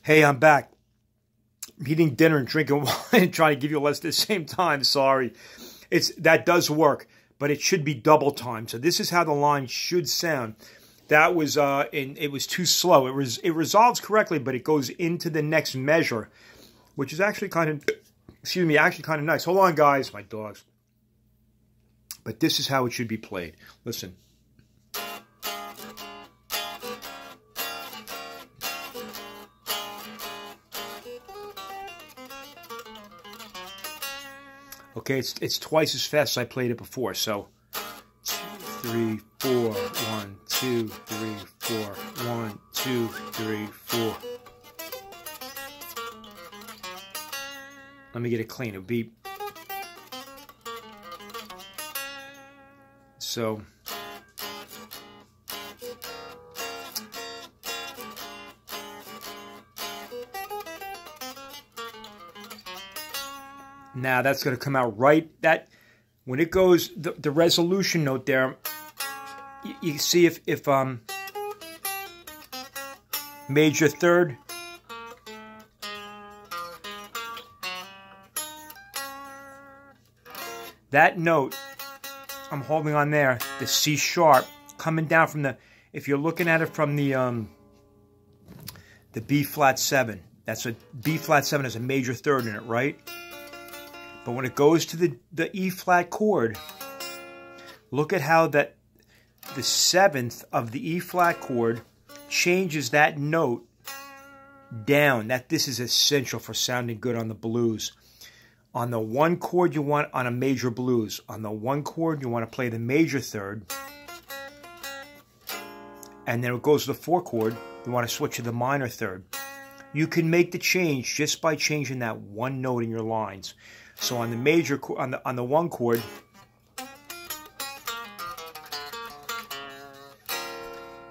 Hey, I'm back. I'm eating dinner and drinking wine and trying to give you a lesson at the same time. Sorry. That does work, but it should be double time. So this is how the line should sound. That was it was too slow. It resolves correctly, but it goes into the next measure, which is actually kind of, excuse me, actually kind of nice. Hold on, guys, my dogs. But this is how it should be played. Listen. Okay, it's twice as fast as I played it before. So 2, 3, 4, 1, 2, 3, 4, 1, 2, 3, 4. Let me get it clean. It'll be so. Now that's going to come out right. That when it goes, the resolution note there, you see if major third, that note I'm holding on there, the C sharp coming down from the, if you're looking at it from the B flat 7, that's a B flat 7 has a major third in it, right? But when it goes to the E flat chord, look at how the 7th of the E flat chord changes that note down. This is essential for sounding good on the blues. On the 1 chord you want, on a major blues, on the 1 chord you want to play the major third. And then it goes to the 4 chord, you want to switch to the minor third. You can make the change just by changing that one note in your lines. So on the major, on the 1 chord,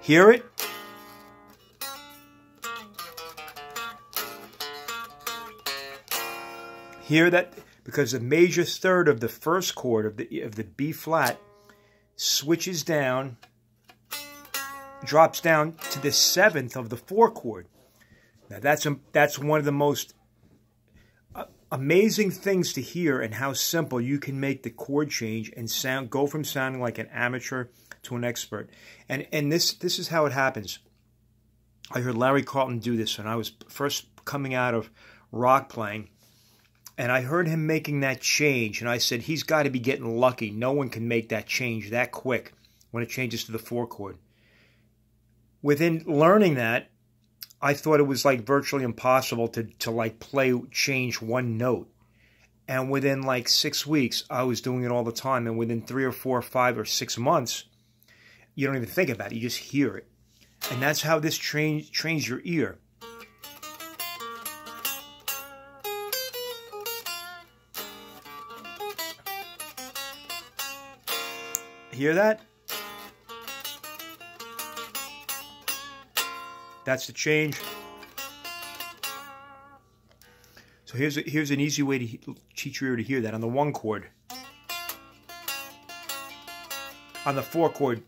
hear it. Hear that, because the major third of the 1st chord of the B flat switches down, drops down to the 7th of the 4 chord. Now that's one of the most amazing things to hear, and how simple you can make the chord change and go from sounding like an amateur to an expert. And this is how it happens. I heard Larry Carlton do this when I was first coming out of rock playing, and I heard him making that change, and I said, he's got to be getting lucky. No one can make that change that quick when it changes to the 4 chord. Within learning that, I thought it was like virtually impossible to like change one note. And within like 6 weeks, I was doing it all the time. And within 3 or 4 or 5 or 6 months, you don't even think about it. You just hear it. And that's how this trains your ear. Hear that? That's the change. So here's an easy way to teach your ear to hear that. On the 1 chord, on the 4 chord,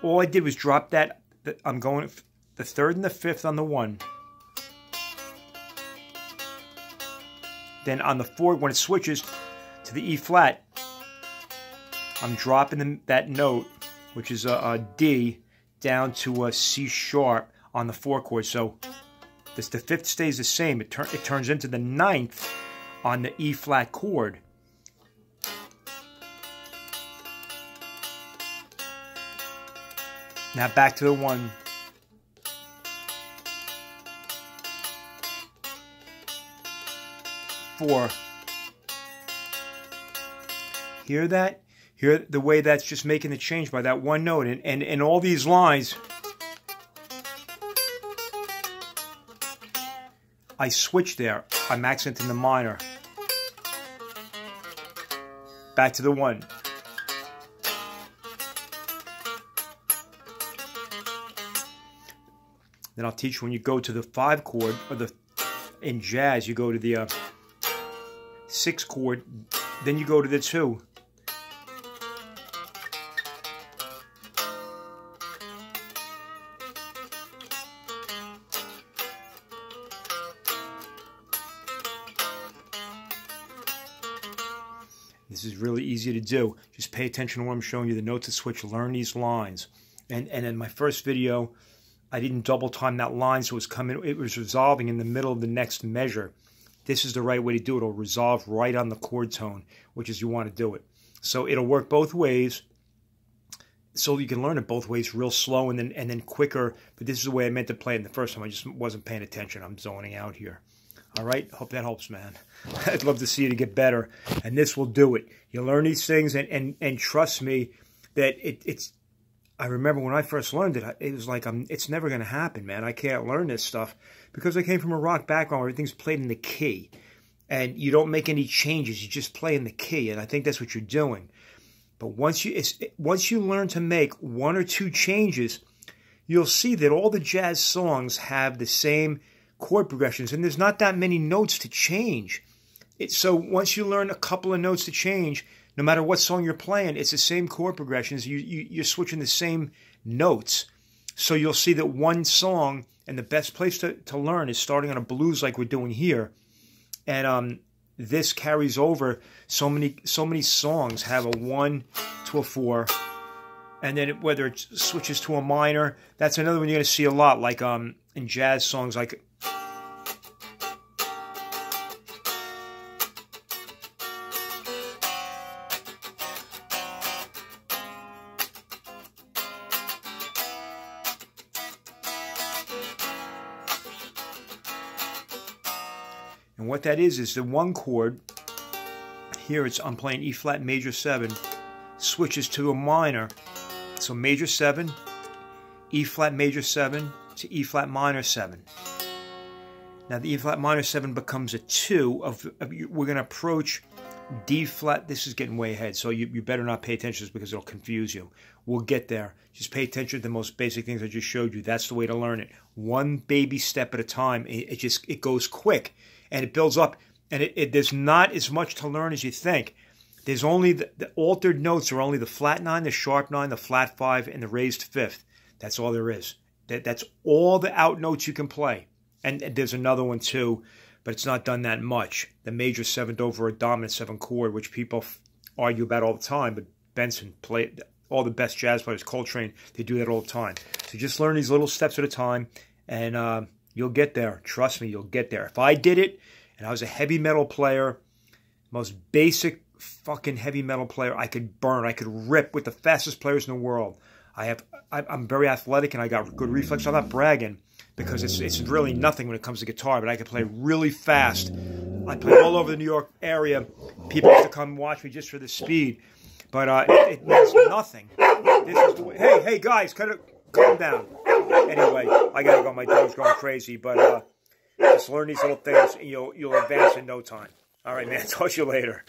all I did was drop that. I'm going the 3rd and the 5th on the 1. Then on the 4, when it switches to the E flat, I'm dropping that note, which is a D, down to a C sharp on the 4 chord. So the 5th stays the same. It turns into the 9th on the E flat chord. Now back to the 1. Four. Hear that? Hear the way that's just making the change by that one note. And in all these lines, I switch there. I'm accenting the minor. Back to the 1. Then I'll teach when you go to the 5 chord, or in jazz, you go to the 6 chord, then you go to the 2. This is really easy to do. Just pay attention to what I'm showing you, the notes to switch, learn these lines. And in my first video, I didn't double time that line, so it was resolving in the middle of the next measure. This is the right way to do it. It'll resolve right on the chord tone, which is you want to do it. So it'll work both ways. So you can learn it both ways, real slow and then quicker. But this is the way I meant to play it the first time. I just wasn't paying attention. I'm zoning out here. All right? Hope that helps, man. I'd love to see you to get better. And this will do it. You learn these things, and trust me that it's... I remember when I first learned it, it was like, it's never going to happen, man. I can't learn this stuff because I came from a rock background where everything's played in the key. And you don't make any changes. You just play in the key. And I think that's what you're doing. But once you learn to make one or two changes, you'll see that all the jazz songs have the same chord progressions. And there's not that many notes to change. So once you learn a couple of notes to change, no matter what song you're playing, it's the same chord progressions. You're switching the same notes. So you'll see that one song, and the best place to learn is starting on a blues like we're doing here. And this carries over. So many songs have a 1 to a 4. And then whether it switches to a minor, that's another one you're going to see a lot. Like in jazz songs, like... And what that is the one chord, here I'm playing E flat major 7, switches to a minor. So major 7, E flat major 7 to E flat minor 7. Now the E flat minor 7 becomes a 2 we're going to approach D flat. This is getting way ahead, so you better not pay attention because it'll confuse you. We'll get there. Just pay attention to the most basic things I just showed you. That's the way to learn it. One baby step at a time. It goes quick. And it builds up, and there's not as much to learn as you think. There's only the altered notes are only the flat 9, the sharp 9, the flat 5, and the raised 5th. That's all there is. That's all the out notes you can play. And there's another one too, but it's not done that much. The major 7th over a dominant 7 chord, which people argue about all the time, but Benson played, all the best jazz players, Coltrane, they do that all the time. So just learn these little steps at a time, and you'll get there. Trust me, you'll get there. If I did it, and I was a heavy metal player, most basic fucking heavy metal player, I could burn, I could rip with the fastest players in the world. I'm very athletic and I got good reflex. I'm not bragging because it's really nothing when it comes to guitar, but I can play really fast. I play all over the New York area. People used to come watch me just for the speed, but it means nothing. This is the way. Hey guys, calm down. Anyway, I gotta go. My dog's going crazy, but just learn these little things, and you'll advance in no time. All right, man. Talk to you later.